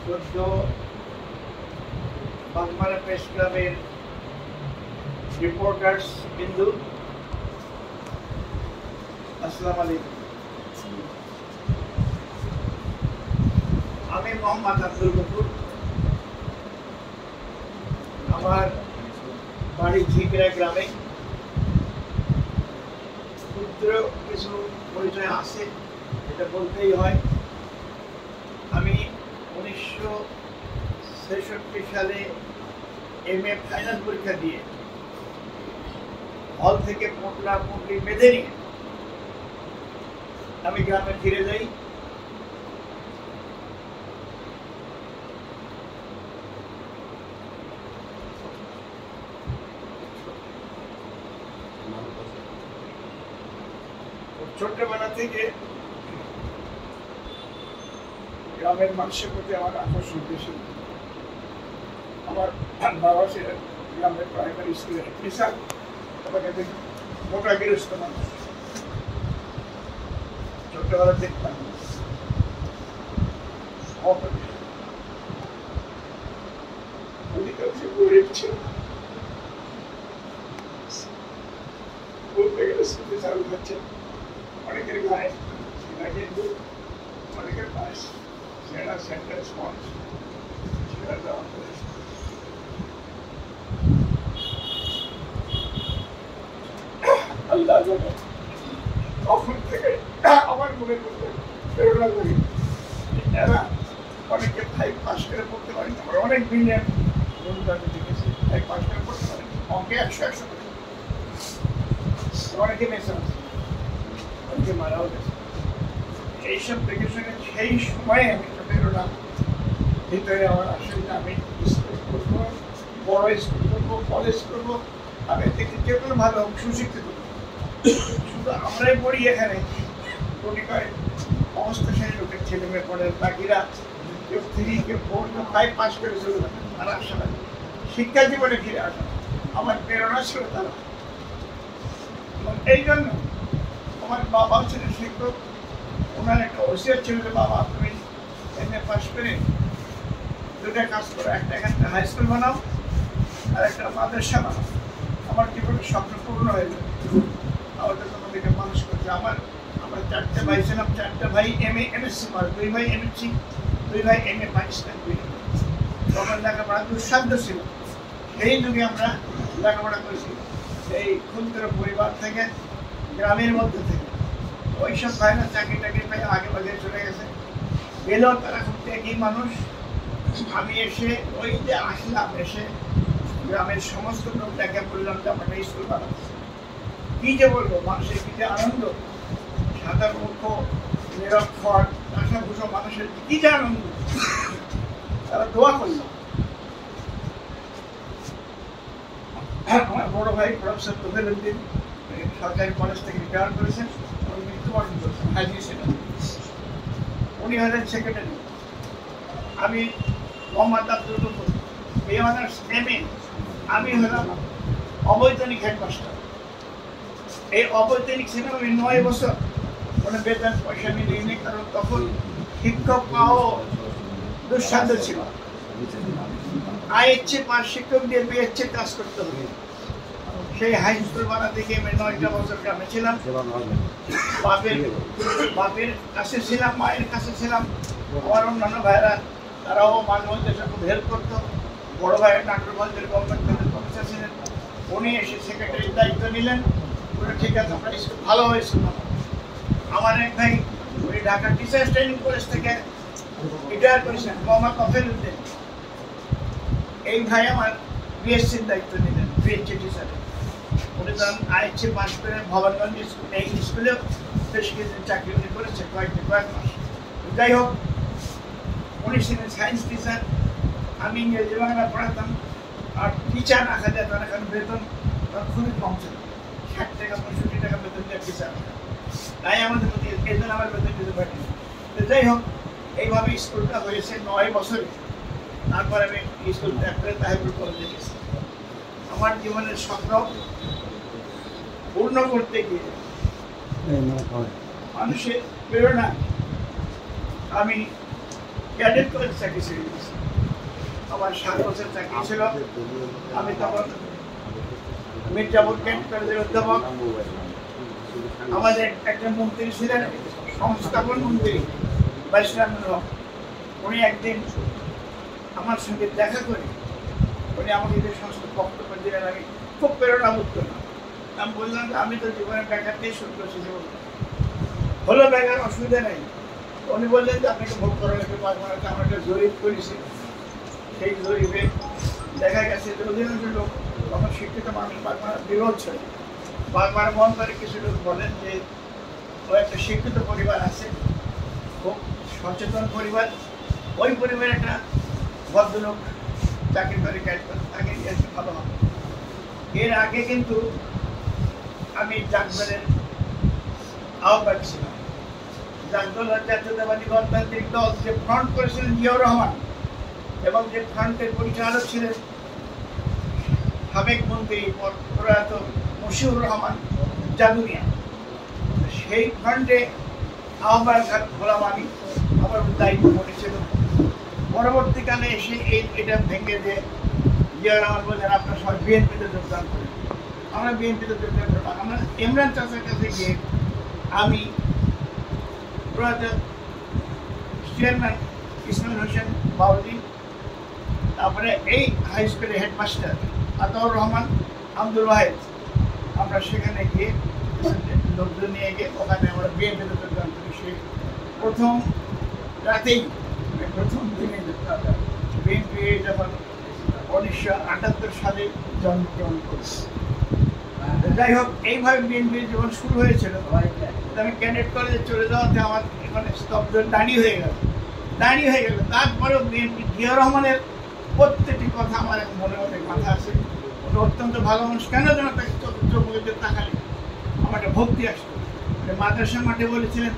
শ্রদ্ধ বাগমারা প্রেস ক্লাবের রিপোর্টার্স বিন্দু, আসসালামু আলাইকুম। আমি মোহাম্মদ আব্দুল গফুর। আমার বাড়ি ঝিকরা গ্রামে। ক্ষুদ্র কিছু পরিচয় আছে, এটা বলতেই হয়। আমি 1966 সালে MA ফাইনাল পরীক্ষা দিয়ে হল থেকে পোটলা পুটলি বেঁধে নিয়ে আমি গ্রামে ফিরে যাই। ছোট্টবেলা থেকে গ্রামের মানুষের প্রতি আমার আকর্ষণ বেশি। আমার বাবা ছিলেন গ্রামের প্রাইমারি স্কুলের টিচার, তাকে মোটা গৃহস্থ মানুষ। ছোট্টবেলা দেখতাম গরিব ছিল, বলতে গেলে স্কুলে চালু হচ্ছে অনেকের গায়ে সেটা, কিন্তু অনেকের পাশ সেটা সেন্টেন্স পয়েন্ট সেটা দেওয়া হয়েছে। আল্লাহ জানে তখন থেকে আমার মনে করতে প্রেরণা করি, এরা অনেকে 5 পাস করে পড়তে পারেনি। আমরা অনেক ব্রিলিয়ান্ট বন্ধু আমি দেখেছি 5 পাস করে পড়তে পারেনি, অঙ্কে 100 করে। অনেকে মেসে আছে, অনেকে মারাও গেছে। এইসব দেখে শুনে সেই সময় আমি প্রেরণা ভিতরে আমার আসলে আমি স্কুল করবো, বড় স্কুল করবো, কলেজ করবো। আমি দেখি যে কোনো ভালো সুশিক্ষিত করবো। শুধু আমরাই পড়ি এখানে, কোটি কয়েক সমস্ত শ্রেণীর লোকের ছেলে মেয়ে পড়ে, বাকিরা কেউ 3 কেউ 4 কেউ 5 পাস করে চলে যাবে। আর আসে না, শিক্ষা জীবনে ফিরে আসে না। আমার প্রেরণা ছিল তারা। এই জন্য আমার বাবা ছিলেন শিক্ষক। ওনার একটা ওসিয়ত ছিল যে বাবা তুমি MA পাস করে 2টা কাজ করো, একটা এখানে হাই স্কুল বানাও আর একটা মাদ্রাসা বানাও। আমার জীবনের স্বপ্ন পূর্ণ হয়ে যাবে। আমাদের তোমাদেরকে মানুষ করছে। আমরা 4টে ভাই ছিলাম, 4টে ভাই MA MSc পাস, 2 ভাই MSc, 2 ভাই MA পাকিস্তান। তখন লেখাপড়া দুঃসাধ্য ছিল। সেই যুগে আমরা লেখাপড়া করেছি এই ক্ষুদ্র পরিবার থেকে, গ্রামের মধ্যে থেকে। ওইসব ভাইরা চাকরি টাকরি পেয়ে আগে বাগে চলে গেছে, গেলেও তারা খুব একই মানুষ। আমি এসে ওই যে আসলাম, এসে গ্রামের সমস্ত লোক দেখে বললাম যে আমরা স্কুল বানাবো। কি যে বলবো, মানুষের কি যে আনন্দ, সাদা মুখ নিরক্ষর আশাভূষণ মানুষের কি যে আনন্দ। তারা দোয়া করল। আমার বড় ভাই প্রফেসর তোফেল উদ্দিন সরকারি কলেজ থেকে রিটায়ার করেছেন, উনি মৃত্যুবরণ করেছেন, হাজি ছিলেন। উনি হলেন সেক্রেটারি। আমি মোহাম্মদ আব্দুল গফুর, এই অনার্স MA। আমি হলাম অবৈতনিক হেডমাস্টার। এই অবৈতনিক ছিলাম আমি 9 বছর। কোনো বেতন পয়সা আমি দিইনি, কারণ তখন শিক্ষক পাওয়া দুঃসাধ্য ছিল। IHC পাস শিক্ষক দিয়ে BHC কাজ করতে হবে। সেই হাই স্কুল বানাতে গিয়ে আমি 9টা বছর গ্রামে ছিলাম। বাপের কাছে ছিলাম, মায়ের কাছে ছিলাম। আমার অন্যান্য ভাইরা তারাও মাঝে মধ্যে খুব হেল্প করতো। বড় ভাই নাটোরগঞ্জের গভর্নমেন্ট কলেজ প্রফেসর ছিলেন, উনি এসে সেক্রেটারির দায়িত্ব নিলেন। বলে ঠিক আছে, আমরা স্কুল ভালোভাবে স্কুল বানাবো। আমার এক ভাই উনি ঢাকা টিচার্স ট্রেনিং কলেজ থেকে রিটায়ার করেছেন, মোহাম্মদ তোফেল উদ্দিন। এই ভাই আমার BSCর দায়িত্ব নিলেন, BHC টিচারের। উনি তখন IHC পাস করে ভবানগঞ্জ স্কুল, এই স্কুলেও বেশ কিছুদিন চাকরি উনি করেছেন, কয়েক মাস। যাই হোক, উনি ছিলেন সায়েন্স টিচার, আমি ইংরেজি বাংলা পড়াতাম। আর টিচার রাখা যায় তার এখানে বেতন খুবই কম ছিল, 60 টাকা 65 টাকা বেতন দিয়ে টিচার। তাই আমাদের প্রতি এই জন্য আমার বেতন দিতে পারি। যাই হোক, এইভাবে স্কুলটা হয়েছে 9 বছরে। তারপর আমি স্কুল ত্যাগ করে তাহিরপুর কলেজে গেছি। আমার জীবনের স্বপ্ন পূর্ণ করতে গিয়ে মানুষের প্রেরণা আমি ক্যাডেট কলেজ চাকরি ছেড়ে দিয়েছি। আমার 7 বছর চাকরি ছিল। আমি তখন মির্জাপুর ক্যাডেট কলেজের অধ্যাপক। আমাদের একজন মন্ত্রী ছিলেন, সংস্থাপন মন্ত্রী বাইসরামুল হক। উনি একদিন আমার সঙ্গে দেখা করে উনি আমাকে যে সমস্ত বক্তব্য দিলেন, আমি খুব প্রেরণাবোধ করলাম। আমি বললাম যে আমি তো জীবনে বেকার দিয়ে শুরু করছি, হলো বেকার, অসুবিধা নেই। উনি বললেন যে আপনাকে ভোগ করা লাগবে 5 মাস। আমরা একটা জরিপ করেছি, সেই জরিপে দেখা গেছে যে অধিকাংশ লোক তখন শিক্ষিত মানুষ বাগমারা বিরোধ ছিল। বাগমারা মন করে কিছু লোক বলেন যে ও একটা শিক্ষিত পরিবার আছে, খুব সচেতন পরিবার, ওই পরিবারে একটা ভদ্রলোক চাকরি করে কাজ করে, তাকে নিয়ে আসলে ভালো হবে। এর আগে কিন্তু আমি জাগদলের আহ্বায়ক ছিলাম। জাগদল জাতীয়তাবাদী গণতান্ত্রিক দল যে ফ্রন্ট করেছিলেন জিয়াউর রহমান, এবং যে ফ্রন্টের পরিচালক ছিলেন সাবেক মন্ত্রী প্রয়াত মশিউর রহমান জাদুরিয়া, সেই ফ্রন্টে আহ্বায়ক হলাম আমি। আমার দায়িত্ব পড়েছিল। পরবর্তীকালে এসে এটা ভেঙে দিয়ে জিয়াউর রহমান বললেন আপনার সবাই বিএনপিতে যোগদান করেন। আমরা বিএনপিতে যোগদান করলাম। আমরা ইমরান চাচার কাছে গিয়ে আমি প্রয়াত চেয়ারম্যান ইসমাইল হোসেন বাউজি, তারপরে এই হাই স্কুলের হেডমাস্টার আতাউর রহমান, আব্দুল ওয়াহেদ, আমরা সেখানে গিয়ে লোকজন নিয়ে গিয়ে ওখানে আমরা বিএনপিতে যোগদান করি। সেই প্রথম রাতেই, প্রথম দিনে বিএনপি যখন 1978 সালে জন্মগ্রহণ করেছে। যাই হোক, এইভাবে বিএনপির জীবন শুরু হয়েছিল। আমি ক্যাডেট কলেজে চলে যাওয়াতে আমার মানে স্তব্ধ দাঁড়িয়ে হয়ে গেল। তারপরেও বিএনপি জিয়াউর রহমানের প্রত্যেকটি কথা আমার মনে মনে কথা আছে। ওটা অত্যন্ত ভালো মানুষ। কেন যেন তাকে চোখে তাকালে আমার একটা ভক্তি আসতো। মাদ্রাসা মাঠে বলেছিলেন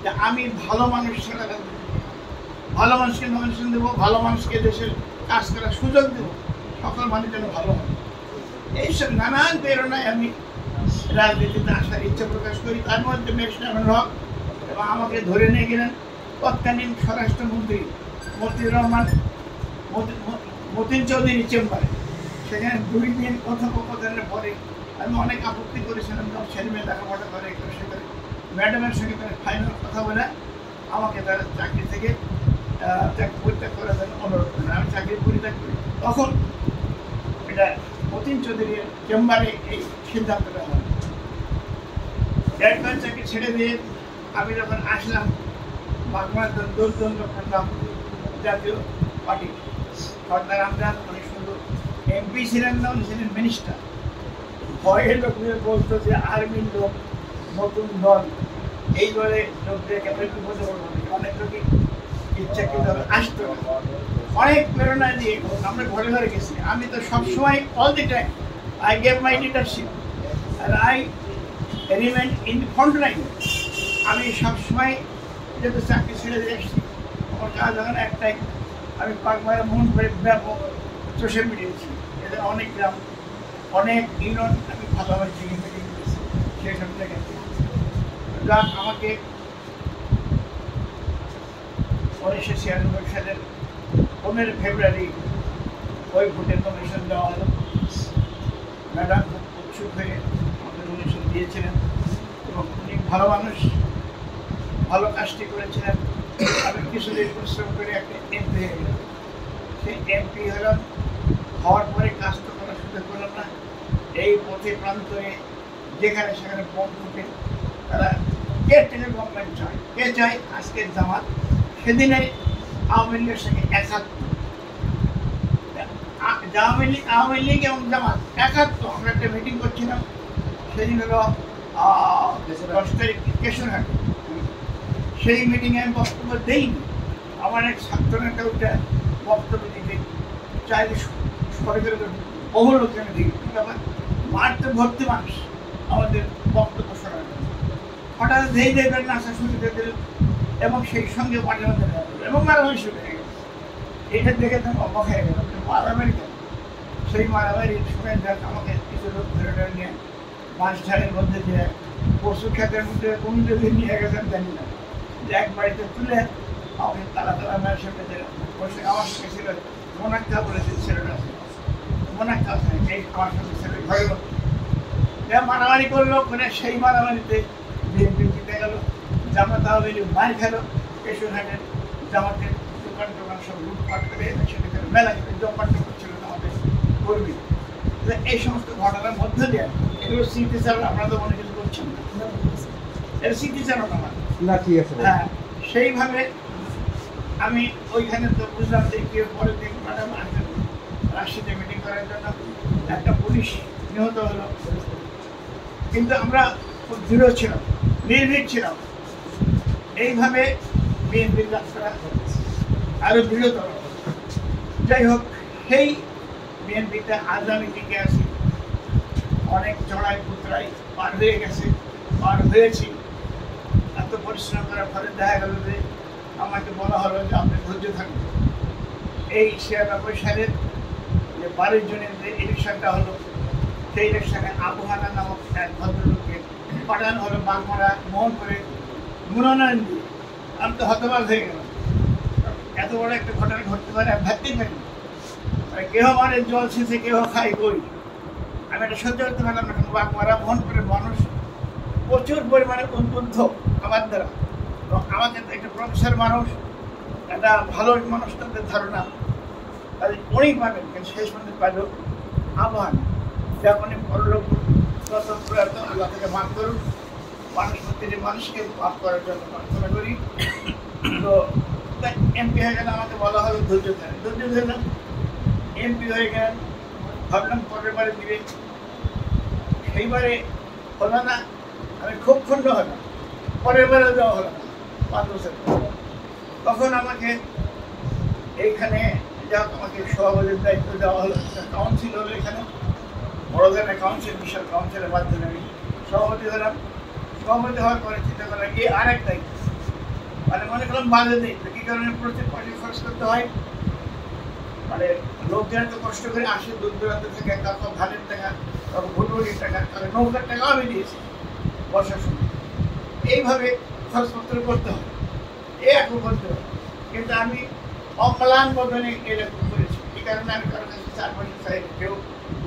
যে আমি ভালো মানুষ ছাড়া ভালো মানুষকে নমিনেশন দেবো, ভালো মানুষকে দেশের কাজ করার সুযোগ দেবো, সকল মানুষ যেন ভালো হয়। এইসব নানান প্রেরণায় আমি রাজনীতিতে আসার ইচ্ছা প্রকাশ করি। তার মধ্যে মেজর হক এবং আমাকে ধরে নিয়ে গেলেন তৎকালীন স্বরাষ্ট্রমন্ত্রী মতিউর রহমান মতিন চৌধুরী চেম্বারে। সেখানে 2 দিন কথোপকথনের পরে আমি অনেক আপত্তি করেছিলাম, ছেলে মেয়ে লেখাপড়া করে সেখানে ম্যাডামের সঙ্গে তারা ফাইনাল কথা বলে আমাকে তারা চাকরি থেকে পরিত্যাগ করার জন্য অনুরোধ করেন। আমি চাকরি পরিত্যাগ করি। তখন এটা মতিন চৌধুরীর চেম্বারে এই সিদ্ধান্তটা হয়। ক্যাডেট চাকরি ছেড়ে দিয়ে আমি যখন আসলাম বাগমারা দোলদণ্ড করলাম জাতীয় পার্টি। সর্দার আমজাদ অনেক সুন্দর এমপি ছিলেন না, উনি ছিলেন মিনিস্টার। ভয়ের লোকদের বলতো যে আর্মির লোক, নতুন দল, এই দলে লোকদের ক্যাপিটাল বলতে পারবো। অনেক লোকই ইচ্ছাকৃতভাবে আসতো না। অনেক প্রেরণা দিয়ে আমরা ঘরে ঘরে গেছি। আমি তো সবসময় all the time I gave my leadership আর I remain in front line. আমি সবসময় যেহেতু চাকরি ছেড়ে দিয়ে এসেছি, আমার কাজ এখন একটাই, আমি বাগমারা মন করে ব্যাপক চষে বেরিয়েছি। এদের অনেক গ্রাম, অনেক ইউনিয়ন আমি ভালোভাবে চিনি মিটিং করেছি। সেই সব জায়গায় যা আমাকে 1996 সালের 15 ফেব্রুয়ারি ওই ভোটের কমিশন দেওয়া হলো। ম্যাডাম খুব উৎসুক হয়ে আমাদের কমিশন দিয়েছিলেন এবং উনি ভালো মানুষ, ভালো কাজটি করেছিলেন। আমি কিছুদিন পরিশ্রম করে একটা এমপি হয়ে গেলাম। সেই এমপি হলাম, হওয়ার পরে কাজ তো করার সুযোগ করলাম না। এই পথে প্রান্তরে যেখানে সেখানে বম ফুটে তারা কেয়ারটেকার গভর্নমেন্ট চায়। কে চায়? আজকের জামাত। সেদিনে আওয়ামী লীগের সঙ্গে একাত্ম, আওয়ামী লীগ এবং জামাত একাত্ম। আমরা একটা মিটিং করছিলাম, সেদিন হলো 10 তারিখ কেশরহাটে। সেই মিটিংয়ে আমি বক্তব্য দেইনি। আমার এক ছাত্র নেতা ওটা বক্তব্য দিতে চাইলে সরকারের বহু লোকজন দিই, ব্যাপার মারতে ভর্তি মানুষ আমাদের বক্তব্য শোনার জন্য। হঠাৎ ধেই দেবেন না আসা শুরু করে দিল এবং সেই সঙ্গে পার্টির মধ্যে এবং মারামারি শুরু হয়ে গেল। এটা দেখে তো অবাক হয়ে গেল, মারামারি কেন? সেই মারামারির সময় দেখ আমাকে কিছু লোক ধরে নিয়ে বাঁশঝাড়ের মধ্যে দিয়ে পশু ক্ষেতের মধ্যে কোন যদি নিয়ে গেছেন জানি না, যে এক বাড়িতে তুলে আমাকে তারা মেয়ের সামনে বসে আমার সঙ্গে ছিল মোনাক্কা বলেছে ছেলেটা, মোনাক্কা এই আমার সঙ্গে ছেলে ঘরে মারামারি করলো, ওখানে সেই মারামারিতে বিএনপি জিতে গেল, জামাত আওয়ামী লীগ মার খেলো, কেশরহাটের জামাতের দোকান টোকান সব লুটপাট করে সেখানে মেলা জমাট করছিল আমাদের কর্মী। এই সমস্ত ঘটনার মধ্যে দিয়ে এগুলো স্মৃতিচারণ, আপনারা তো মনে কিছু করছেন না, এর স্মৃতিচারণ আমার না, ঠিক আছে। হ্যাঁ, সেইভাবে আমি ওইখানে তো বুঝলাম যে কি পরে দিন ম্যাডাম আসবেন রাজশাহীতে মিটিং করার জন্য, একটা পুলিশ নিহত হলো, কিন্তু আমরা খুব দৃঢ় ছিলাম, নির্ভীক ছিলাম। এইভাবে বিএনপির যাত্রা আরো দৃঢ়তর। যাই হোক, সেই বিএনপিটা আজ আমি টিকে আছি, অনেক চড়াই পুতরাই পার হয়ে গেছে, পার হয়েছি। এত পরিশ্রম করার ফলে দেখা গেল যে আমাকে বলা হলো যে আপনি ধৈর্য থাকবেন। এই 96 সালের যে 12 জনের যে ইলেকশনটা হলো, সেই ইলেকশনে আবহানা নামক এক ভদ্রলোককে পাঠানো হলো বাগমারা মোহনপুরে মনোনয়ন দিয়ে। আমি তো হতবাক হয়ে গেলাম, এত বড় একটা ঘটনা ঘটতে পারে আমি ভাবতেই পারি। কেহ মানে জল শেষে কেহ খাই কই, আমি এটা সহ্য করতে পারলাম না। বাগমারা মোহনপুরের মানুষ প্রচুর পরিমাণে উদ্বুদ্ধ আমার দ্বারা, এবং আমাকে তো একটা প্রফেসর মানুষ, একটা ভালো মানুষ, তাদের ধারণা তাদের অনেক পাবেন, কিন্তু শেষ পর্যন্ত পাইল আহ্বান যখন পরলোক প্রয়াত আল্লাহ থেকে মাফ করুন, মানুষ প্রতিটি মানুষকে মাফ করার জন্য প্রার্থনা করি। তো এমপি হয়ে গেলে আমাকে বলা হলো ধৈর্য ধরলাম, এমপি হয়ে গেলেন, ভাবলাম পরের বারে দিবে, সেইবারে হলো না। আমি খুব ক্ষুণ্ণ হলাম, পরের বারে দেওয়া হলো না 5 বছর। তখন আমাকে এইখানে আমাকে সভাপতির দায়িত্ব দেওয়া হলো, কাউন্সিল হলো, এখানে বড় ধরনের কাউন্সিল, বিশাল কাউন্সিলের মাধ্যমে আমি সভাপতি হলাম। সভাপতি হওয়ার পরে চিন্তা করলাম এই আরেক দায়িত্ব, মানে মনে করলাম বাজে দায়িত্ব। কি কারণে প্রত্যেক পয়সা খরচ করতে হয়, মানে লোকজন তো কষ্ট করে আসে দূর দূরান্ত থেকে, তারপর ধানের টাকা, তারপর ভুটভুটির টাকা, তারপর নৌকার টাকাও আমি দিয়েছি বর্ষার সময়। এইভাবে খরচপত্র করতে হয়, এখন করতে হয়, কিন্তু আমি অম্লান বদলে এরকম করেছি। এই কারণে আমি কারো কাছে 4 বছর চাই, কেউ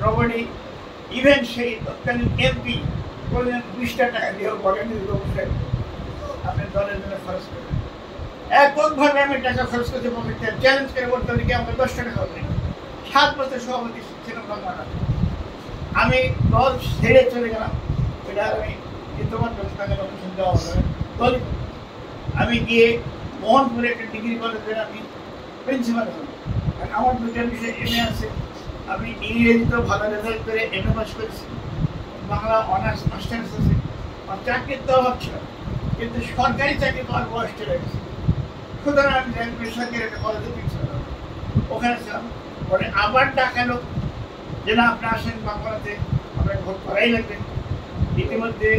নবডি, ইভেন সেই তৎকালীন এমপি বললেন 20টা টাকা দিয়েও বলেনি লোকের আপনি দলের জন্য খরচ করবেন। এককভাবে আমি টাকা খরচ করতে পকেটে চ্যালেঞ্জ করে বলতে পারি কি আমাকে 10 টাকা হবে। 7 বছর সভাপতি ছিলাম বাংলা, আমি দল ছেড়ে চলে গেলাম। এটা আমি তোমার ব্যবস্থাকে লোকেশন দেওয়া হবে দল। আমি গিয়ে মোহনপুরে একটা ডিগ্রি কলেজের আমি প্রিন্সিপাল হলাম, কারণ আমার 2টা বিষয়ে এমএ আছে। আমি ইংরেজিতেও ভালো রেজাল্ট করে এমএ পাস করেছি, বাংলা অনার্স মাস্টার্স আছে। আমার চাকরির তো অভাব ছিল, কিন্তু সরকারি চাকরি পাওয়ার বয়স চলে গেছে। সুতরাং আমি বেসরকারি একটা কলেজে প্রিন্সিপাল, ওখানে ছিলাম। পরে আবার ডাকালো যে না আপনি আসেন বাংলাতে, আপনাকে ভোট করাই লাগবে। ইতিমধ্যে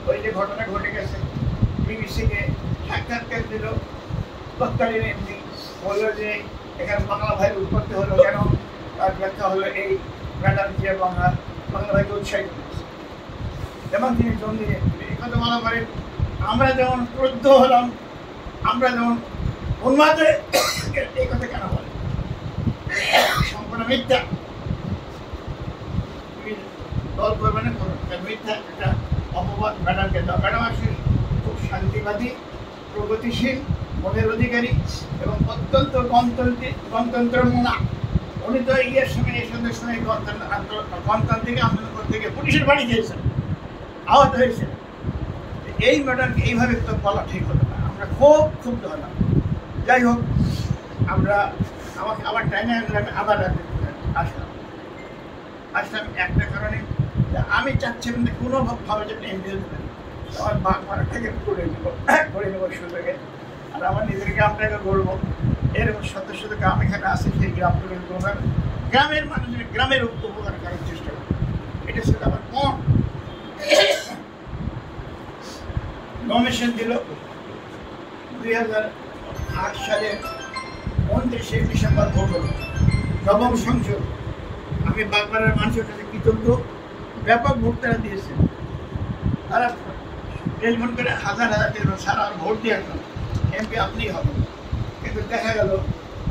ওই যে ঘটনা ঘটে গেছে, বিবিসিকে সাক্ষাৎকার দিল তৎকালীন এমপি, বলল যে এখানে বাংলা ভাইয়ের উৎপত্তি হলো কেন, তার ব্যাখ্যা হলো এই ম্যাডাম যে বাংলা ভাইকে উৎসাহিত করেছে এবং তিনি জঙ্গি এমপি। এই কথা বলা পরে আমরা যেমন ক্রুদ্ধ হলাম, আমরা যেমন উন্মাদ হয়ে এই কথা কেন বলে, সম্পূর্ণ মিথ্যা, দল করবে না, মিথ্যা একটা অপবাদ ম্যাডামকে দাও। ম্যাডাম আসলে খুব শান্তিবাদী, প্রগতিশীল, মনের অধিকারী এবং অত্যন্ত গণতন্ত্রমনা। উনি তো ইয়ের সময় এই সন্ধ্যের সময় গণতান্ত্রিক আন্দোলন করতে গিয়ে পুলিশের বাড়ি গিয়েছেন, আহত হয়েছে। এই ম্যাডামকে এইভাবে তো বলা ঠিক হতো না, আমরা খুব ক্ষুব্ধ হলাম। যাই হোক, আমরা আমাকে আবার টাইমে আবার আসলাম একটা কারণে, আমি চাচ্ছিলাম যে কোনোভাবে যেন এমপি হতে পারি, আমার বাগমারাটাকে করে নেবো সুযোগে। আর আমার নিজের গ্রামটাকে গড়বো, এরকম সদস্য গ্রাম এখানে আসে, সেই গ্রামগুলো গ্রামের মানুষের গ্রামের উপকার করার চেষ্টা করি, এটা ছিল আমার মন। নমিনেশন দিল 2008 সালের 29শে ডিসেম্বর ভোট হল, নবম সংসদ। আমি বাগমারার মানুষের কাছে কৃতজ্ঞ, ব্যাপক ভোট তারা দিয়েছে। তারা টেলিফোন করে হাজার টেলিফোন সারা ভোট দিয়ে আসলাম এমপি আপনিই হবেন। কিন্তু দেখা গেল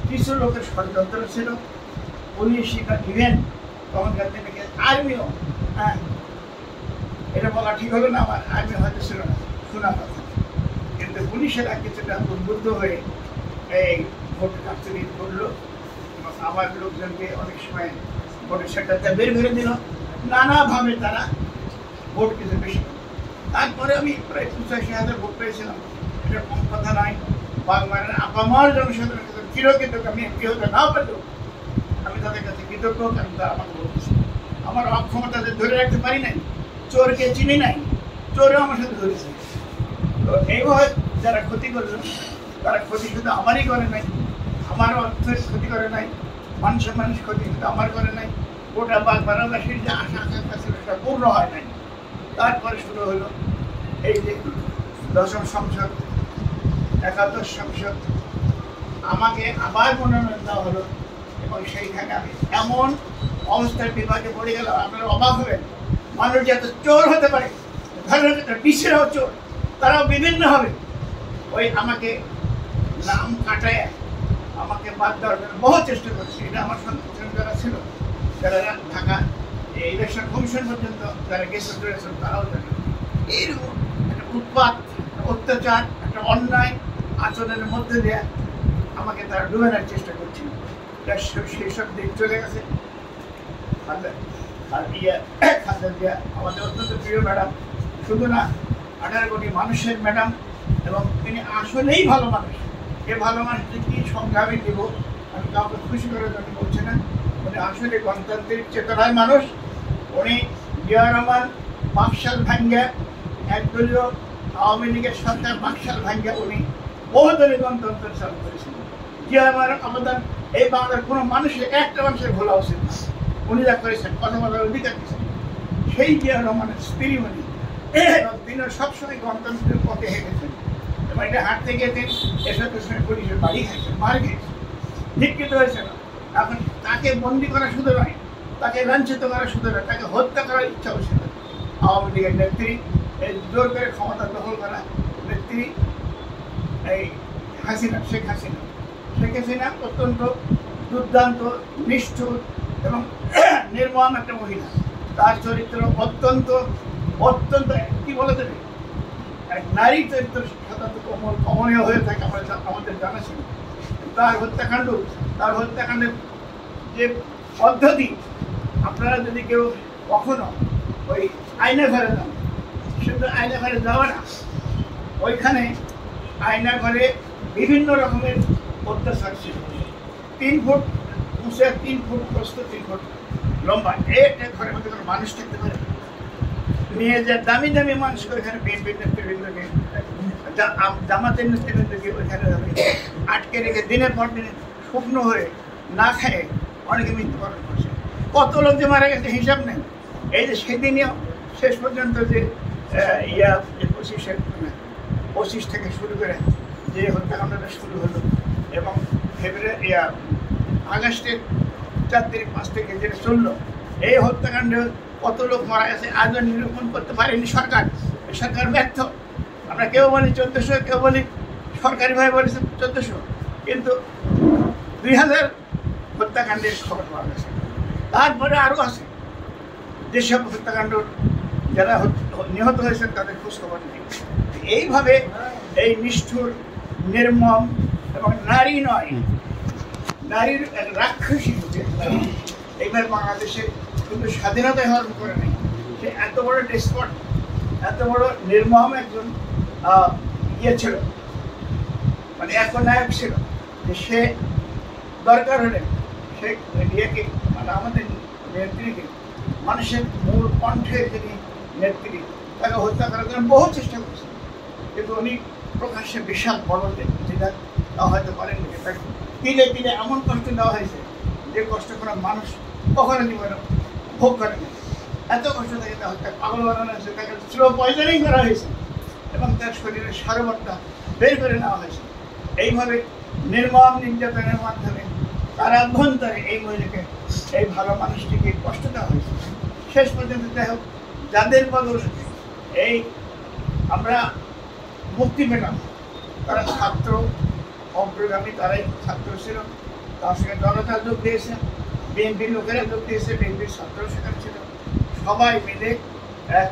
কিছু লোকের ষড়যন্ত্র ছিল, পুলিশ ইভেন তখনকার দিনে আর্মিও, হ্যাঁ এটা বলা ঠিক হলো না, আমার আর্মি হয়তো ছিল না, শোনা কথা, কিন্তু পুলিশেরা কিছুটা উদ্বুদ্ধ হয়ে এই ভোট কারচুপি করলো এবং আমার লোকজনকে অনেক সময় ভোটের সেন্টারটা বের করে দিল, নানাভাবে তারা ভোট কিছু বেশি। তারপরে আমি প্রায় 85,000 ভোট পেয়েছিলাম, এটা কম কথা নয়। বাংলার আপামার জনসাধারণের কাছে চিরকৃতজ্ঞ, আমি এমপি হতে না পারলেও আমি তাদের কাছে কৃতজ্ঞ, কারণ তারা আমাকে বলতেছে। আমার অক্ষমতাদের ধরে রাখতে পারি নাই, চোরকে চিনি নাই, চোরও আমার সাথে ধরেছে। তো এইভাবে যারা ক্ষতি করলো, তারা ক্ষতি শুধু আমারই করে নাই, আমার অর্থের ক্ষতি করে নাই, মানুষ ক্ষতি শুধু আমার করে নাই, গোটা বাংলাদেশের যে আশা আকাঙ্ক্ষা ছিল সেটা পূর্ণ হয় নাই। তারপরে শুরু হলো এই যে 10ম সংসদ, 71 সংসদ, আমাকে আবার মনোনয়ন দেওয়া হলো এবং সেইখানে আমি এমন অবস্থার বিভাগে পড়ে গেলাম, আপনারা অবাক হবেন। মানুষ যাতে চোর হতে পারে, ধরেন বিশ্বেরাও চোর, তারাও বিভিন্ন হবে। ওই আমাকে নাম কাটায় আমাকে বাদ দেওয়ার জন্য বহু চেষ্টা করেছে। এটা আমার সন্তান যারা ছিল, যারা ঢাকা ইলেকশন কমিশন পর্যন্ত যারা গেছে ধরেছেন, তারাও জানে এইরকম একটা উৎপাত, অত্যাচার, একটা অন্যায় আচরণের মধ্যে দিয়ে আমাকে তারা ডুবানোর চেষ্টা করছিল। সেই সব দিক চলে গেছে। আর খালেদা জিয়া আমাদের অত্যন্ত প্রিয় ম্যাডাম, শুধু না 18 কোটি মানুষের ম্যাডাম, এবং তিনি আসলেই ভালো মানুষ। এ ভালো মানুষটি কি সংখ্যা আমি দেবো, আমি কাউকে খুশি করার জন্য বলছি না। উনি আসলে গণতান্ত্রিক চেতনার মানুষ। উনি জিয়া রহমান বাকশাল ভাঙ্গা, একদলীয় আওয়ামী লীগের সরকার বাকশাল ভাঙ্গা উনি বহুদলীয় গণতন্ত্র চালু করেছিলেন। জিয়া রহমানের অবদান এই বাংলার কোনো মানুষের, একটা মানুষের ভোলা উচিত না। উনি যা করেছেন, কথা বলার অধিকার দিয়েছেন, সেই জিয়া রহমানের স্ত্রী উনি, এবং তিনি সবসময় গণতন্ত্রের পথে হেঁটেছেন এবং এটা হাঁটতে গিয়ে তিনি এসব সময় পুলিশের বাড়ি খাইছেন, মার খেয়েছেন, ধিক্ষিত হয়েছে না। এখন তাকে বন্দি করা শুধু নয়, তাকে লাঞ্ছিত করা শুধু নয়, তাকে হত্যা করার ইচ্ছা হয়েছিল আওয়ামী লীগের নেত্রী, এই জোর করে ক্ষমতা দখল করা নেত্রী এই হাসিনা, শেখ হাসিনা। শেখ হাসিনা অত্যন্ত দুর্দান্ত, নিষ্ঠুর এবং নির্মম একটা মহিলা। তার চরিত্র অত্যন্ত অত্যন্ত কি বলে দেবে, এক নারী চরিত্র সাধারণত কমনীয় হয়ে থাকে আমাদের জানা ছিল। তার হত্যাকাণ্ডের যে পদ্ধতি, আপনারা যদি কেউ কখনো ওই আয়না ঘরে যান, শুধু আয়না ঘরে যাওয়া না, ওইখানে আয়না ঘরে বিভিন্ন রকমের অত্যাচার ছিল। 3 ফুট উঁচু, 3 ফুট প্রস্থ, 3 ফুট লম্বা, একটা ঘরের মধ্যে কোনো মানুষ থাকতে পারে। নিয়ে যে দামি দামি মানুষ ওইখানে বিএনপির নেতৃবৃন্দকে, জামাতের নেতৃবৃন্দকে ওইখানে আটকে রেখে দিনের পর দিন শুকনো হয়ে না খেয়ে অনেকে মৃত্যুবরণ করছে। কত লোক যে মারা গেছে হিসাব নেই। এই যে সেদিনও শেষ পর্যন্ত যে 25 থেকে শুরু করে যে হত্যাকাণ্ডটা শুরু হলো এবং আগস্টের 4 তারিখ 5 থেকে যেটা চললো, এই হত্যাকাণ্ডে কত লোক মারা গেছে আজও নিরূপণ করতে পারেনি সরকার। সরকার ব্যর্থ। আমরা কেউ বলি 1400, কেউ বলি সরকারিভাবে বলেছে 1400, কিন্তু 2000 হত্যাকাণ্ডের খবর পাওয়া গেছে। তারপরে আরও আছে যেসব হত্যাকাণ্ড যারা নিহত হয়েছেন তাদের খোঁজখবর নেই। এইভাবে এই নিষ্ঠুর, নির্মম এবং নারী নয়, নারীর এক রাক্ষসী হচ্ছে এইভাবে বাংলাদেশে কিন্তু স্বাধীনতা হরণ করে নেই। সে এত বড় ডেসপট, এত বড় নির্মম একজন ছিল, মানে একনায়ক ছিল, যে সে দরকার হলে সে ইয়েকে, মানে আমাদের নেত্রীকে, মানুষের মূল কণ্ঠের যিনি নেত্রী, তাকে হত্যা করার জন্য বহু চেষ্টা করেছে, কিন্তু উনি প্রকাশ্যে বিশাল বড় যেটা তা হয়তো পারেননি। তাকে তিলে তিলে এমন কষ্ট দেওয়া হয়েছে যে কষ্ট কোনো মানুষ কখনো জীবনে ভোগ করে না। এত কষ্ট তাকে হত্যা, পাগল বানানো হয়েছে, তাকে স্লো পয়জনিং করা হয়েছে এবং তার শরীরের সারবত্তা বের করে নেওয়া হয়েছে। এইভাবে নির্মম নির্যাতনের মাধ্যমে তার অভ্যন্তরে এই মহিলাকে, এই ভালো মানুষটিকে কষ্ট দেওয়া হয়েছে। শেষ পর্যন্ত যাই হোক, যাদের বদলে এই আমরা মুক্তি পেলাম, তারা ছাত্র, অগ্রগামী, তারাই ছাত্র ছিল। তার সঙ্গে জনতা যোগ দিয়েছে, বিএনপির লোকেরা যোগ দিয়েছে, বিএনপির ছাত্র সেখানে ছিল। সবাই মিলে এক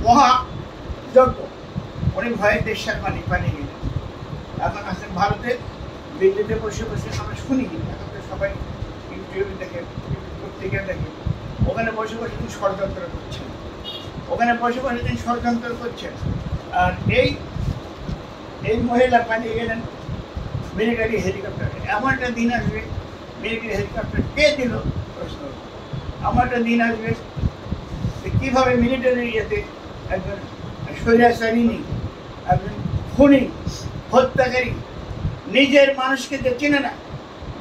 মহাযজ্ঞ, উনি ভয়ে দেশ পালিয়ে গেলেন। এখন আছেন ভারতে, দিল্লিতে বসে বসে আমরা শুনি, এখন তো সবাই ইউটিউবে দেখে, পত্রিকা দেখে, ওখানে বসে বসে তিনি ষড়যন্ত্র করছেন, ওখানে বসে বসে তিনি ষড়যন্ত্র করছেন। আর এই মহিলা পালিয়ে গেলেন মিলিটারি হেলিকপ্টারে। এমন একটা দিন আসবে, মিলিটারি হেলিকপ্টার কে দিল প্রশ্ন, এমন একটা দিন আসবে কীভাবে মিলিটারি ইয়েতে একজন স্বৈরাচারিণী, একজন খুনি, হত্যাকারী, নিজের মানুষকে যে চেনে না,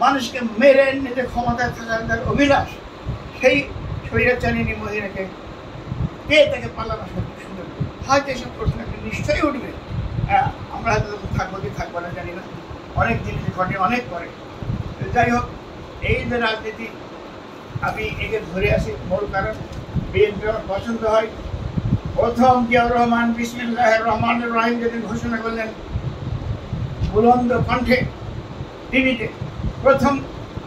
মানুষকে মেরে নিজের ক্ষমতায় থাকার তার অভিলাষ, সেই স্বৈরাচারিণী মহিলাকে কে তাকে পালানো সুযোগ দেবে? হয়তো এসব প্রশ্ন নিশ্চয়ই উঠবে। হ্যাঁ, আমরা হয়তো থাকবো কি থাকবো না জানি না, অনেক জিনিস ঘটে অনেক পরে। যাই হোক, এই যে রাজনীতি আমি একে ধরে আসি, মূল কারণ বিএনপি আমার পছন্দ হয়। প্রথম জিয়াউর রহমান বিসমিল্লাহির রহমানির রহিম যেদিন ঘোষণা করলেন বুলন্দ কণ্ঠে টিভিতে প্রথম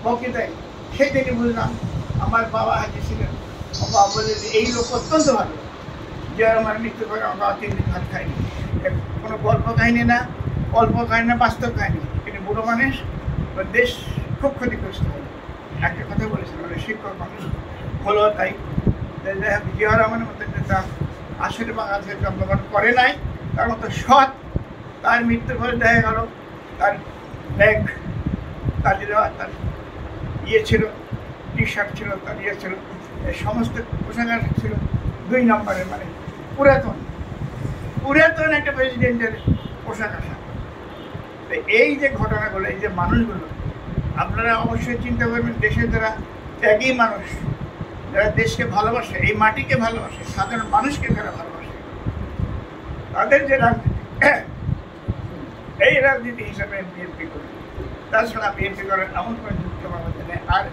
বক্তৃতায়, সেই থেকে বুঝলাম আমার বাবা হাজির ছিলেন। বাবা বলে যে এই লোক অত্যন্ত ভালো। জিয়াউর রহমান মৃত্যু করে আমার বাবা 3 দিন ভাত খায়নি। কোনো গল্প কাহিনী না, অল্প কাহিনী না, বাস্তব কাহিনী। তিনি বুড়ো মানুষ, দেশ খুব ক্ষতিগ্রস্ত হল। একটা কথা বলেছেন, শিক্ষক মানুষ হলো, তাই জিয়াউর রহমানের মতো নেতা আসলে বাংলাদেশে জন্মগ্রহণ করে নাই। তার মতো সৎ, তার মৃত্যুর পরে দেখা গেল তার ব্যাগ, তার তার ইয়ে ছিল, টি শার্ট ছিল, তার ইয়ে ছিল, এই সমস্ত পোশাক ছিল 2 নম্বরের, মানে পুরাতন একটা প্রেসিডেন্টের পোশাক আশাক। তো এই যে ঘটনাগুলো, এই যে মানুষগুলো, আপনারা অবশ্যই চিন্তা করবেন, দেশের যারা ত্যাগী মানুষ, যারা দেশকে ভালোবাসে, এই মাটিকে ভালোবাসে, সাধারণ মানুষকে যারা ভালোবাসে, তাদের যে রাজনীতি, এই রাজনীতি হিসাবে বিএনপি করে। তাছাড়া বিএনপি করার এমন কোনো যুক্ত বাংলাদেশে নেই। আর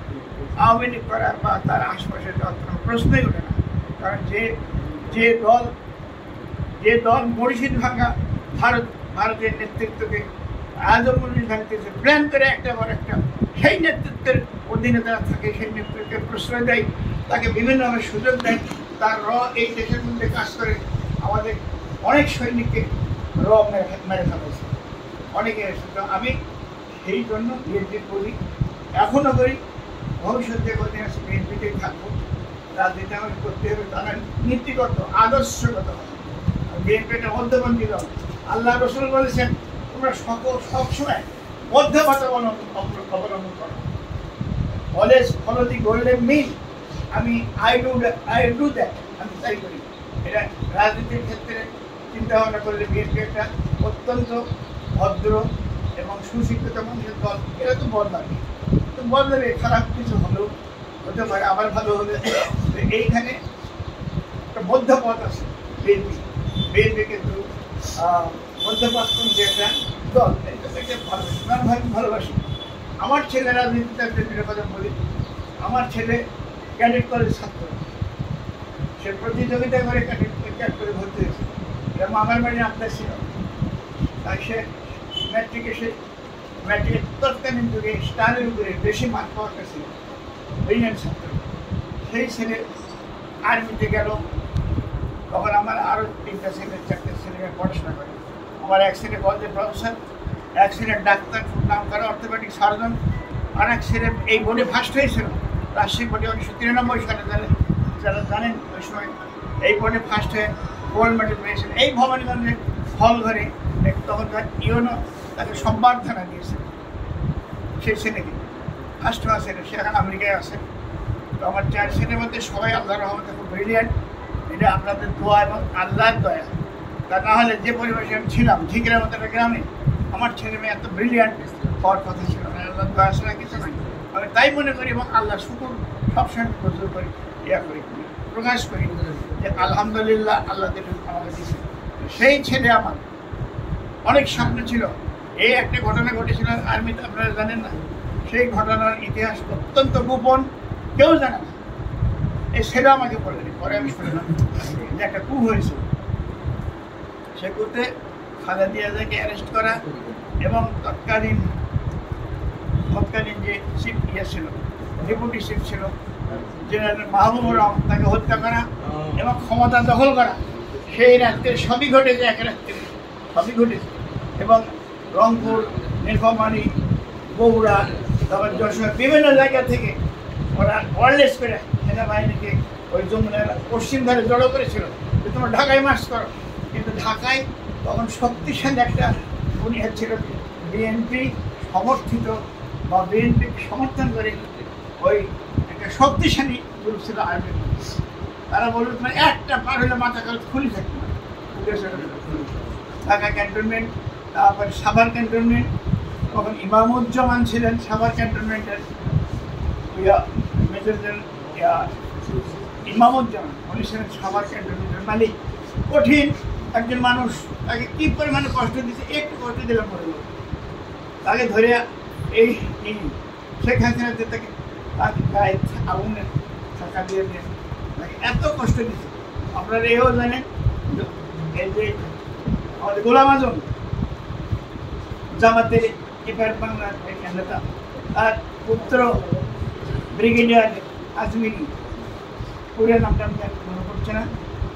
আওয়ামী লীগ করার বা তার আশপাশে যাওয়ার কোনো প্রশ্নই ওঠে না। কারণ যে দল মরিচিদ ভাঙা ভারতের নেতৃত্বকে আজও মরিচিদ ভাঙতেছে, প্ল্যান করে একটা পর একটা, সেই নেতৃত্বের অধীনে তারা থাকে, সেই নেতৃত্বের প্রশ্রয় দেয়, তাকে বিভিন্নভাবে সুযোগ দেয়। তার এই দেশের মধ্যে কাজ করে আমাদের অনেক সৈনিককে মেরে ফেলেছে, অনেকে এসে। তো আমি সেই জন্য বিএনপি করি, এখনও করি, ভবিষ্যতে কদিন আছে বিএনপিতেই থাকবো। রাজনীতি আমাকে করতে হবে, তারা নীতিগত আদর্শগত হবে। বিএনপি একটা মধ্যপন্থী দল। আল্লাহ রসুল বলেছেন তোমরা সবসময় মধ্যপথ অবলম্বন করো। Always follow the golden mean. I do that, আমি তাই করি। এটা রাজনীতির ক্ষেত্রে চিন্তা ভাবনা করলে বিএনপি একটা অত্যন্ত ভদ্র এবং সুশিক্ষিত মানুষের দল। এরা তো বদলাবে, খারাপ কিছু হলেও হতে পারে, আবার ভালো হলে। এইখানে একটা মধ্যপথ আছে বিএনপি কিন্তু মধ্যপন্থী একটা দল, এটাকে ভালোবাসি। আমার ছেলে রাজনীতিতে একটা কথা বলি, আমার ছেলে ক্যাডেট কলেজ ছাত্র, সে প্রতিযোগিতা করে ক্যাডেট করে ভর্তি হয়েছে। এটা মামার বাড়ি আপনার ছিল, তাই সে ম্যাট্রিকের তৎকালীন যুগে স্টারের উপরে বেশি মার্ক পাওয়ার ছিল, ব্রিলিয়ান্ট ছাত্র। সেই ছেলে আর্মিতে গেল। তখন আমার আরও 3টা ছেলে 4টে ছেলে পড়াশোনা করে। আমার এক ছেলে কলেজের প্রফেসর, এক ছেলে ডাক্তার, খুব নাম করা অর্থোপেডিক সার্জন, আর এক ছেলে এই বোর্ডে ফার্স্ট হয়েছিল, রাজশাহী বোর্ডে 1993 সালে। যারা জানেন ওই সময় এই বোর্ডে ফার্স্ট হয়ে গোল্ড মেডেল পেয়েছেন। এই ভবানীগঞ্জে হল ঘরে তখনকার ইউনো তাকে সম্বর্ধনা দিয়েছে সেই ছেলেকে, ফার্স্ট হওয়া ছেলে। সে এখন আমেরিকায় আছে। তো আমার 4 ছেলের মধ্যে সবাই আল্লাহর রহমতে খুব ব্রিলিয়ান্ট। এটা আপনাদের দোয়া এবং আল্লাহর দয়া। তা না হলে যে পরিবেশে আমি ছিলাম, ঝিকিরের মতো একটা গ্রামে, আমার ছেলে মেয়ে এত ব্রিলিয়ান্ট হওয়ার কথা ছিল না। আল্লাহর দয়া ছাড়া কিছু নয়। আমি তাই মনে করি এবং আল্লাহ শুকুর সবসময় প্রচুর করি, প্রকাশ করি যে আলহামদুলিল্লাহ আল্লাহ আমাকে দিয়েছে। সেই ছেলে আমার অনেক স্বপ্ন ছিল। এই একটা ঘটনা ঘটেছিল আর্মিতে, আপনারা জানেন না। সেই ঘটনার ইতিহাস অত্যন্ত গোপন, কেউ জানে না। এই ছেলে আমাকে বলেনি, পরে আমি শুনলাম যে একটা কূপ হয়েছে। সে কুতে খালেদা জিয়াকে অ্যারেস্ট করা এবং তৎকালীন যে চিফ ছিল, ডেপুটি চিফ ছিল জেনারেল মাহবুবুর রহমান, তাকে হত্যা করা এবং ক্ষমতা দখল করা সেই রাত্রে সবই ঘটেছে, এক রাত্রে সবই ঘটেছে। এবং রংপুর, নীলফামারী, বগুড়া, তারপর যশোর বিভিন্ন জায়গা থেকে ওরা ওয়ারলেস করে সেনাবাহিনীকে ওই যমুনার পশ্চিম ধারে জড়ো করেছিল যে তোমরা ঢাকায় মার্চ করো। কিন্তু ঢাকায় তখন শক্তিশালী একটা উনি ছিল বিএনপি সমর্থিত বা বিএনপি সমর্থন করে ওই একটা শক্তিশালী গ্রুপ ছিল আর্মি। তারা বলল তোমার একটা পার হলে মাথা কাল খুলি থাকবে না। ঢাকা ক্যান্টনমেন্ট, তারপরে সাভার ক্যান্টনমেন্ট, তখন ইমামুজ্জামান ছিলেন সাভার ক্যান্টনমেন্টের মেজর জেনারেল ইমামুজ্জামান, উনি ছিলেন সাভার ক্যান্টনমেন্টের মালিক। কঠিন একজন মানুষ, তাকে কী পরিমাণে কষ্ট দিচ্ছে, একটু কষ্ট দিলাম পরে তাকে ধরে এই শেখ হাসিনাতে তাকে গায়ে আগুনের টাকা দিয়ে দিয়ে তাকে এত কষ্ট দিচ্ছে। আপনারা এও জানেন এই যে আমাদের গোলাম আজম জামাতের এপার বাংলার নেতা, তার পুত্র ব্রিগেডিয়ার আজমিরি, পুরো নামটা আমি মনে করছে না,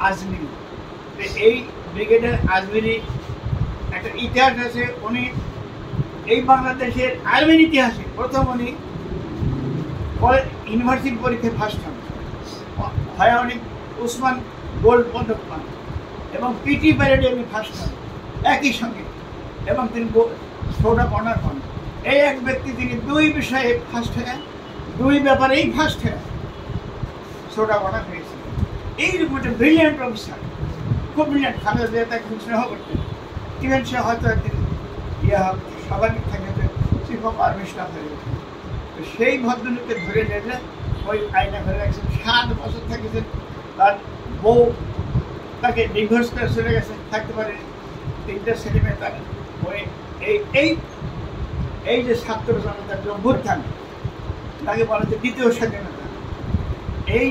আজমিরি। এই ব্রিগেডিয়ার আজমিরি একটা ইতিহাস আছে, উনি এই বাংলাদেশের আর্মির ইতিহাসে প্রথম উনি ইউনিভার্সিটি পরীক্ষায় ফার্স্ট হন, হয় উনি উসমান গোল্ড পদক পান এবং পিটি প্যারেডে উনি ফার্স্ট হন একই সঙ্গে, এবং তিনি সোডা অনার পান। এই এক ব্যক্তি তিনি দুই বিষয়ে ফার্স্ট হয়ে, দুই ব্যাপারেই ফার্স্ট হয়ে সোডা অনার হয়েছে। এইরকম একটা ব্রিলিয়ান্ট অফিসার, খুব ব্রিলিয়ান্ট। খালেদা জিয়া তাকে খুব স্নেহ করতেন, ইভেন সে হয়তো একদিন স্বাভাবিক থাকে যে চিফ অফ আর্মি স্টাফ হয়ে গেছে। তো সেই ভদ্রলোককে ধরে নিয়ে ওই আয়না ঘরে রাখছেন, 7 বছর থেকেছেন। তার বউ তাকে ডিভোর্স করে চলে গেছে, থাকতে পারে 3টে ছেলে মেয়ে। তার ওই এই যে ছাত্র জনতার যে অভ্যুত্থান, তাকে বলা হচ্ছে দ্বিতীয় স্বাধীনতা। এই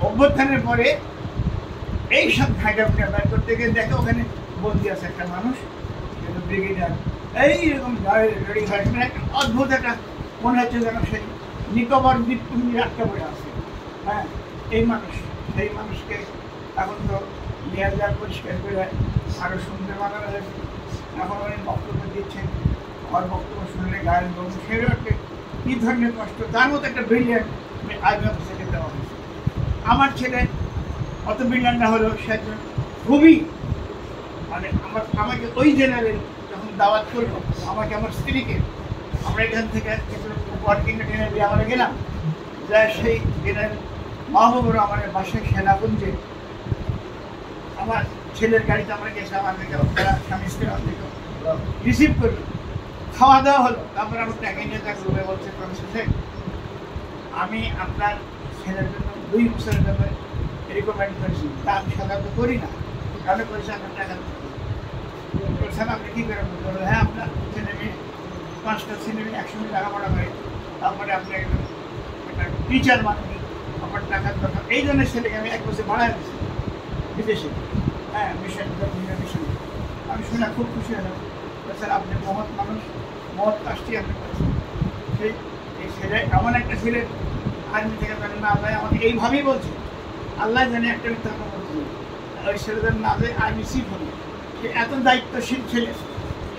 অভ্যুত্থানের পরে এই সব ঘাঁটাঘুঁটা বের করতে গিয়ে দেখে ওখানে বন্দি আছে একটা মানুষ, ব্রিগেডিয়ার, এইরকম রেডি হয়, একটা অদ্ভুত একটা মনে হচ্ছে যেন সেই নিকোবর দ্বীপপুঞ্জে আটকা পড়ে আছে। হ্যাঁ, এই মানুষ, সেই মানুষকে এখন তো নিয়ে যাওয়ার পরিষ্কার করে আরও সুন্দর বানানো হয়েছে। এখন উনি বক্তব্য দিচ্ছেন, আমার বক্তব্য শুনলে গায়ের লোক সেরে ওঠে, কী ধরনের কষ্ট। তার মতো একটা ব্রিলিয়ান্ট আর্মি অফিসারকে দেওয়া হয়েছে। আমার ছেলে অত ব্রিলিয়ান্ট না হলেও সে একজন খুবই মানে আমাকে ওই জেনারেল যখন দাওয়াত করলো, আমাকে আমার স্ত্রীকে, আমরা এখান থেকে ওয়ার্কিং ট্রেনে দিয়ে আমরা গেলাম, যা সেই জেনারেল মাহবুবুর রহমানের বাসায় সেনাকুঞ্জে আমার ছেলের গাড়িতে আমরা গেছিলাম, আমাদেরকে স্বামী স্ত্রী আমাদেরকে রিসিভ করলো, খাওয়া দাওয়া হলো। তারপরে আমার ট্যাকে নিয়ে তাকে রুমে বলছে, প্রফেসর আমি আপনার ছেলের জন্য 2 বছরের জন্য রিকমেন্ড করেছি, তা আমি সাধারণত করি না, কারণে করেছি আপনার টাকা বলছেন আপনি কী করে বলতে। হ্যাঁ, আপনার ছেলে মেয়ে 5টা ছেলে মেয়ে একসঙ্গে লেখাপড়া করে, তারপরে আপনি একজন একটা টিচার মানুষ, আমার টাকার দরকার, এই জন্য ছেলেকে আমি 1 বছর ভাড়া দিচ্ছি বিদেশে। হ্যাঁ, মিশন মিশন। আমি শুনে খুব খুশি হলাম। স্যার আপনি মহৎ মানুষ, মহৎ কাজটি আপনি করেছেন। এই ছেলে এমন একটা ছেলে আর্মি থেকে জানেন না যায়, আমাকে এইভাবেই বলছে, আল্লাহ জানে একটা মিথ্যা কথা বলছে, ওই ছেলেদের না যায় আর্মি চিফ হলো। সে এত দায়িত্বশীল ছেলে,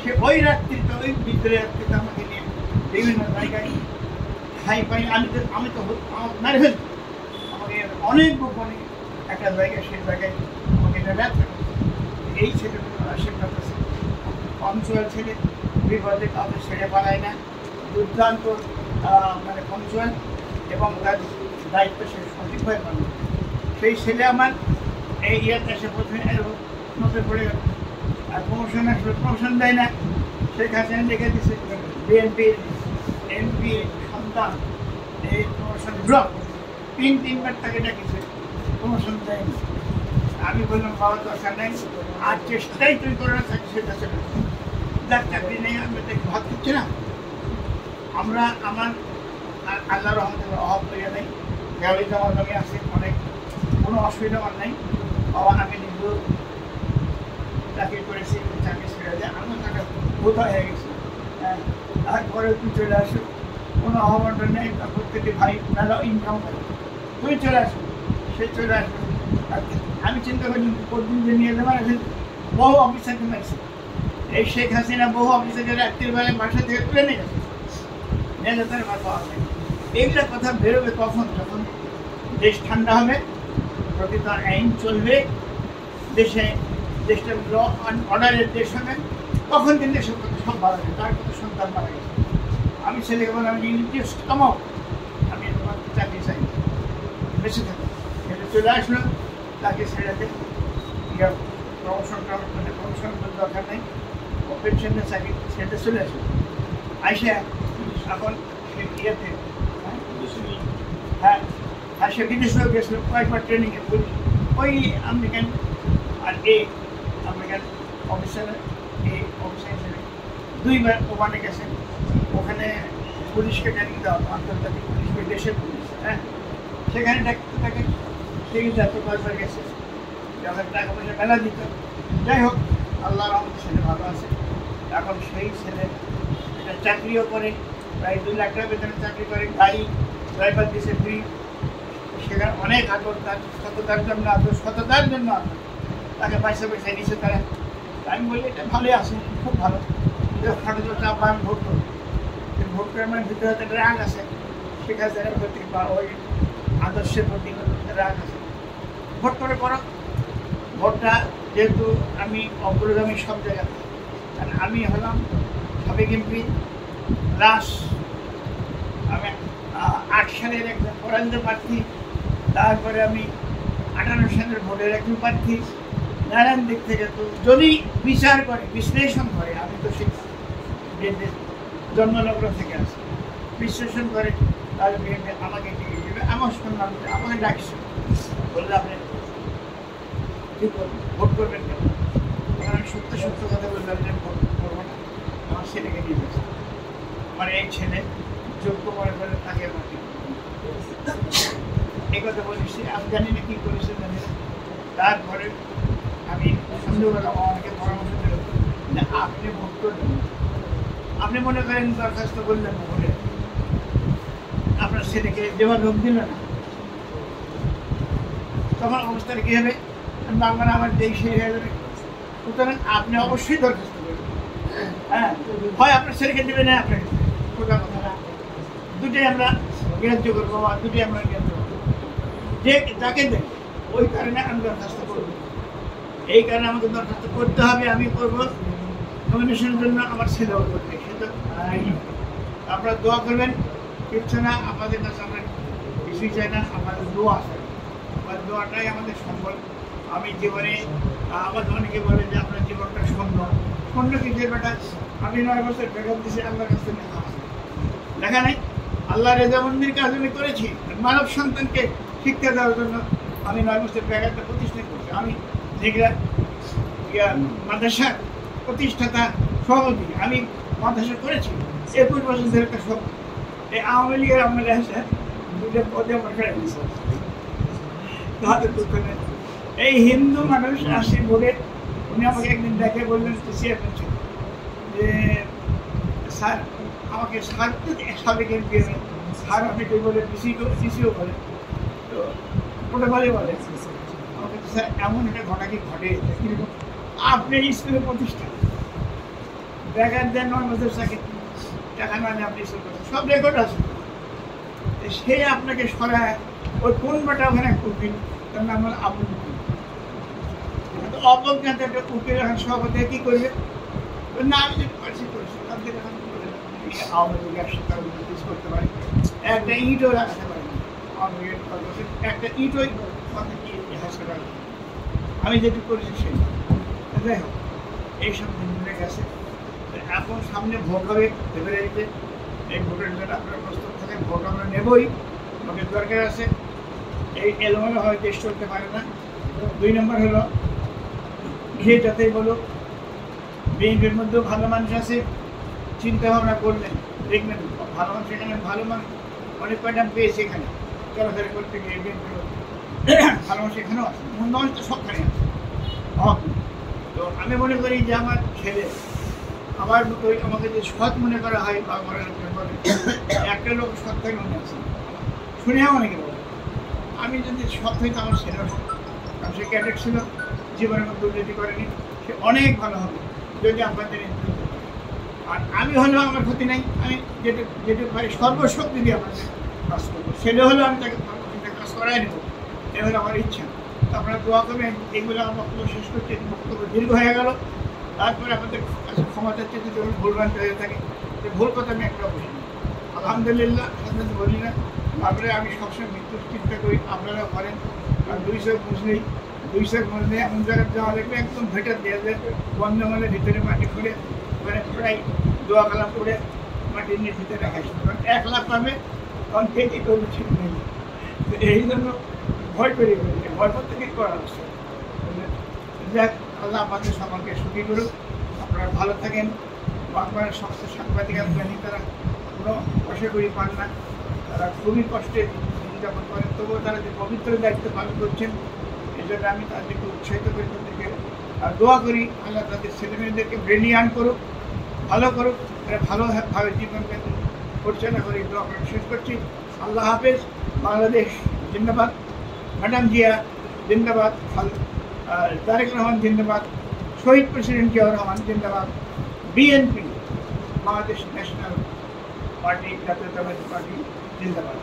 সে ওই রাত্রিতে, ওই বিদ্রোহের রাত্রিতে আমাকে নিয়ে বিভিন্ন জায়গায় খাই পাই। আমি তো আমার মেরে ফেলছি, আমাকে অনেক গোপনে একটা জায়গায়, সেই জায়গায় আমাকে ব্যর্থ করছে। এই ছেলেগুলো আশীর্বাদ আছে, পঞ্চুয়াল ছেলে, বিপদে কাউকে ছেড়ে পালায় না, দুর্দান্ত মানে পঞ্চুয়াল, এবং তার দায়িত্ব সে সঠিকভাবে পালন। সেই ছেলে আমার এই ইয়াতে এসে প্রথমে নতুন পড়ে গেল, আর প্রমোশন আসলে প্রমোশন দেয় না। শেখ হাসিনা লিখে দিচ্ছে বিএনপির এমপির সন্তান, এই প্রমোশন ব্লক 3বার তাকে ডাকিছে, প্রমোশন দেয়নি। আমি বললাম বাবা দরকার নেই, আর চেষ্টাই তুই করে না থাকি, সেটা চলে যার চাকরি নেই, আমি তাকে ভাত করছি না। আমরা আমার আল্লাহ রহমতের অভাব করিয়া নেই, গাড়ি জমা জমি আছে অনেক, কোনো অসুবিধা আমার নেই। বাবা আমি নিজেও চাকরি করেছি, চাকরি ছেড়ে দেয়, আমিও তাকে ভূত হয়ে গেছি। হ্যাঁ, তারপরে তুই চলে আসো, কোনো অভাবটা নেই, প্রত্যেকে ভাই মেলা ইনকাম করে, তুই চলে আসো, সে চলে আসবে। আমি চিন্তা করি প্রতিদিন যে নিয়ে যাবার আছে, বহু অফিসারকে মেরেছে, এই শেখ হাসিনা বহু অফিসারকে রাত্রির বেলায় বাসা থেকে তুলে নিয়ে গেছে, নিয়ে যেতে পাওয়া যায়। এইগুলা কথা বেরোবে কখন? যখন দেশ ঠান্ডা হবে, প্রকৃত আইন চলবে, দেশটা ল অ্যান্ড অর্ডারের দেশ হবে, তখন কিন্তু এসব কথা সব ভালো হবে। তার কত সন্তান মারা গেছে, আমি ছেলেকে বললাম যে ইন্টারেস্ট কামাও, আমি তোমার চাকরি চাই, বেঁচে থাকো। এটা চলে আসলো, তাকে ছেড়ে দেয়, প্রমোশন করার দরকার নেই, পেনশনের চাকরি ছেড়ে চলে আসলো। আইসা এখন সে ইয়েতে, হ্যাঁ হ্যাঁ, সে বিদেশেও গেছিল কয়েকবার ট্রেনিংয়ে, ওই আমেরিকান আর আমেরিকান অফিসার, এই অফিসার হিসেবে 2 বার ওমানে গেছেন। ওখানে পুলিশকে ট্রেনিং দেওয়া, আন্তর্জাতিক পুলিশ, দেশের পুলিশ, হ্যাঁ, সেখানে ডাকতে থাকে। সেই যত কয়েকবার গেছে, যখন টাকা পয়সা মেলা দিত। যাই হোক, আল্লাহর রহমতে ছেলে ভালো আছে। এখন সেই ছেলে একটা চাকরিও করে, প্রায় 2 লাখ টাকা বেতনে চাকরি করে, গাড়ি ড্রাইভার দিয়েছে ফ্রি। সেখানে অনেক আদর, তার সততার জন্য আদর, সততার জন্য আদর, তাকে পয়সা দিয়েছে তারা। আমি বলি এটা ভালোই আছে, খুব ভালো। খাটো চাপ আমি ভোট করি, ভোট করে আমার ভিতরে একটা রাগ আছে, শেখ হাসিনার প্রতি বা ওই আদর্শের প্রতি রাগ আছে। ভোট করে করো, ভোটটা যেহেতু আমি অগ্রগামী সব জায়গাতে, কারণ আমি হলাম সাবেক এমপি, আমি 8 সালের একজন পরাজিত প্রার্থী, তারপরে আমি 58 সালের ভোটের একজন প্রার্থী। নানান দিক থেকে তো যদি বিচার করে, বিশ্লেষণ করে, আমি তো সেই জন্মলগ্ন থেকে আসি, বিশ্লেষণ করে, তাহলে বিএনপি আমাকে টিকিট দেবে। আমার শুনলাম যে আমাকে ডাকছে, বললে আপনি ঠিক করবেন, ভোট করবেন কেন? আমি সত্য সত্য কথা বললাম যে ভোট করবো না, আমার ছেলেকে নিয়ে গেছে, আমার এই ছেলে যোগ্য মনে করে তাকে আমাকে এই কথা বলেছি। আমি জানি না কি করেছে, জানি না। তারপরে আমি সন্দেহ করলাম, আমাকে পরামর্শ দিল যে আপনি ভোট করবেন। আপনি মনে করেন দরখাস্ত করলেন ভোটে, আপনার ছেলেকে দেওয়ার লোক দিল না, তখন অবস্থাটা কী হবে? বাংলা আমার দেশে হয়ে যাবে। সুতরাং আপনি অবশ্যই দরখাস্ত করবেন, হ্যাঁ, হয় আপনার ছেলেকে দেবে না আপনাকে, সোজা কথা না, দুটোই আমরা গ্রাহ্য করবো, বা দুটোই আমরা গ্রাহ্য করবো, যে যাকে দেয়। ওই কারণে আমি দরখাস্ত করবো, এই কারণে আমাকে দরখাস্ত করতে হবে। আমি করবো নমিনেশনের জন্য, আমার ছেলেও করবে। সেটা আপনারা দোয়া করবেন, কিচ্ছু না, আপনাদের কাছে আমরা কিছুই চাই না, আমাদের দোয়া আছে, আমার দোয়াটাই আমাদের সম্বল। আমি জীবনে, আমার অনেকে বলে যে আপনার জীবনটা শূন্য কিছু বেটা, আমি 9 বছর বেগম দিয়েছি, আল্লাহর কাছে দেখা নেই। আল্লাহ রেজামন্দির কাজ আমি করেছি, মানব সন্তানকে শিক্ষা দেওয়ার জন্য আমি 9 বছর ব্যাঘাতটা প্রতিষ্ঠা করছি। আমি যেগুলা মাদ্রাসার প্রতিষ্ঠাতা সভাপতি, আমি মাদ্রাসা করেছি 21 বছর ধরে একটা সব। এই আওয়ামী লীগের আমলে আসে 2টা পদে আমার ফেরা দিয়েছে, তাদের দুঃখ নেই। এই হিন্দু মানুষ আসি বলে উনি আমাকে একদিন দেখে বললেন চেয়ারম্যান ছিল যে স্যার আমাকে স্যার তো সাবেক এমপি, স্যার আপনি কই বলে পিসিও বলে, তো প্রোটোকলে বলে আমাকে, স্যার এমন একটা ঘটনা কি ঘটে, কীরকম? আপনি স্কুলের প্রতিষ্ঠান, বেকার দেন 9 বছর চাকরি, টাকা মানে আপনি স্কুল করছেন, সব রেকর্ড আছে। সে আপনাকে সরায়, ওই কোন বাটা ওখানে উকিল, তার নাম হলো আবুল উকিল, অবজ্ঞাত একটা উকিল এখন সভাপতি কী করবে না? আমি যদি পারছি করেছি, তাদের এখন আওয়ামী লীগের সাথে করতে পারি, একটা ইটও রাখতে পারি না, আওয়ামী লীগের একটা ইটও হাসপাতাল আমি যেটি করেছি সেই। যাই হোক, এইসব দিন মিলে গেছে। এখন সামনে ভোট হবে ফেব্রুয়ারিতে, এই ভোটের জন্য আপনারা প্রস্তুত থাকেন। ভোট আমরা নেবই, ভোটের দরকার আছে। এই এলোমেলো হয় দেশ চলতে পারে না। 2 নম্বর হলো, যে যাতেই বলো বিএনপির মধ্যেও ভালো মানুষ আছে, চিন্তা ভাবনা করলেন দেখবেন ভালো মানুষ, এখানে ভালো মানুষ অনেক কয়টা পেয়েছে, এখানে চলাফেরা করতে গিয়ে বিএনপির ভালো মানুষ এখানেও আছে, মন্দ মানুষ তো সবখানে আছে। তো আমি মনে করি যে আমার ছেলে আমার মতোই আমাকে যে সৎ মনে করা হয় বা বলে একটা লোক সৎ থেকে মনে আছে শুনেও অনেকে বলে আমি যদি সৎ হইতে আমার ছেলে কারণ সে ক্যাডেট ছিল জীবনের মধ্যে দুর্নীতি করেনি সে অনেক ভালো হবে যদি আপনাদের আর আমি হলেও আমার ক্ষতি নাই আমি যেটা পারি সর্বশক্তি দিয়ে আপনাদের কাজ করবো ছেলে হলেও আমি তাকে কাজ করাই নেবো এ হলো আমার ইচ্ছা আপনারা দোয়া করবেন এগুলো আমার বক্তব্য শেষ করতে বক্তব্য দীর্ঘ হয়ে গেল তারপরে আপনাদের কাছে ক্ষমা চাচ্ছে যদি ভুলভ্রান্ত হয়ে থাকে যে ভুল কথা আমি একটা বলি না আলহামদুলিল্লাহ সাধারণত বলি না তারপরে আমি সবসময় মৃত্যুর চিন্তা করি আপনারা করেন আর 200 বুঝলেই 200 বুঝলে এমন জায়গায় যাওয়া লাগবে একদম ভেটার দেওয়া যায় বন্ধমালের ভিতরে মাটি খুঁড়ে মানে প্রায় দোয়া কালাম করে মাটির নিয়ে ভিতরে রাখাইছে কারণ 1 লাখ পাবে তখন খেতে করবে ঠিক নেই তো এই জন্য ভয় করে ভয় করতে কি করা হচ্ছে যাক আল্লাহ আমাদের সবাইকে সুখী করুক আপনারা ভালো থাকেন বাংলার সমস্ত সাংবাদিক জানি তারা কোনো পয়সা করি পান না তারা খুবই কষ্টে জীবনযাপন করেন তবুও তারা যে পবিত্র দায়িত্ব পালন করছেন এই জন্য আমি তাদেরকে উৎসাহিত করি তাদেরকে আর দোয়া করি আল্লাহ তাদের ছেলেমেয়েদেরকে ব্রিলিয়ান্ট করুক ভালো করুক তারা ভালোভাবে জীবন পরিচালনা করে দোয়া করে শেষ করছি আল্লাহ হাফেজ বাংলাদেশ জিন্দাবাদ ম্যাডাম জিয়া জিন্দাবাদ তারেক রহমান জিন্দাবাদ শহীদ প্রেসিডেন্ট জিয়াউর রহমান জিন্দাবাদ বিএনপি বাংলাদেশ ন্যাশনাল পার্টি জাতীয়তাবাদী পার্টি জিন্দাবাদ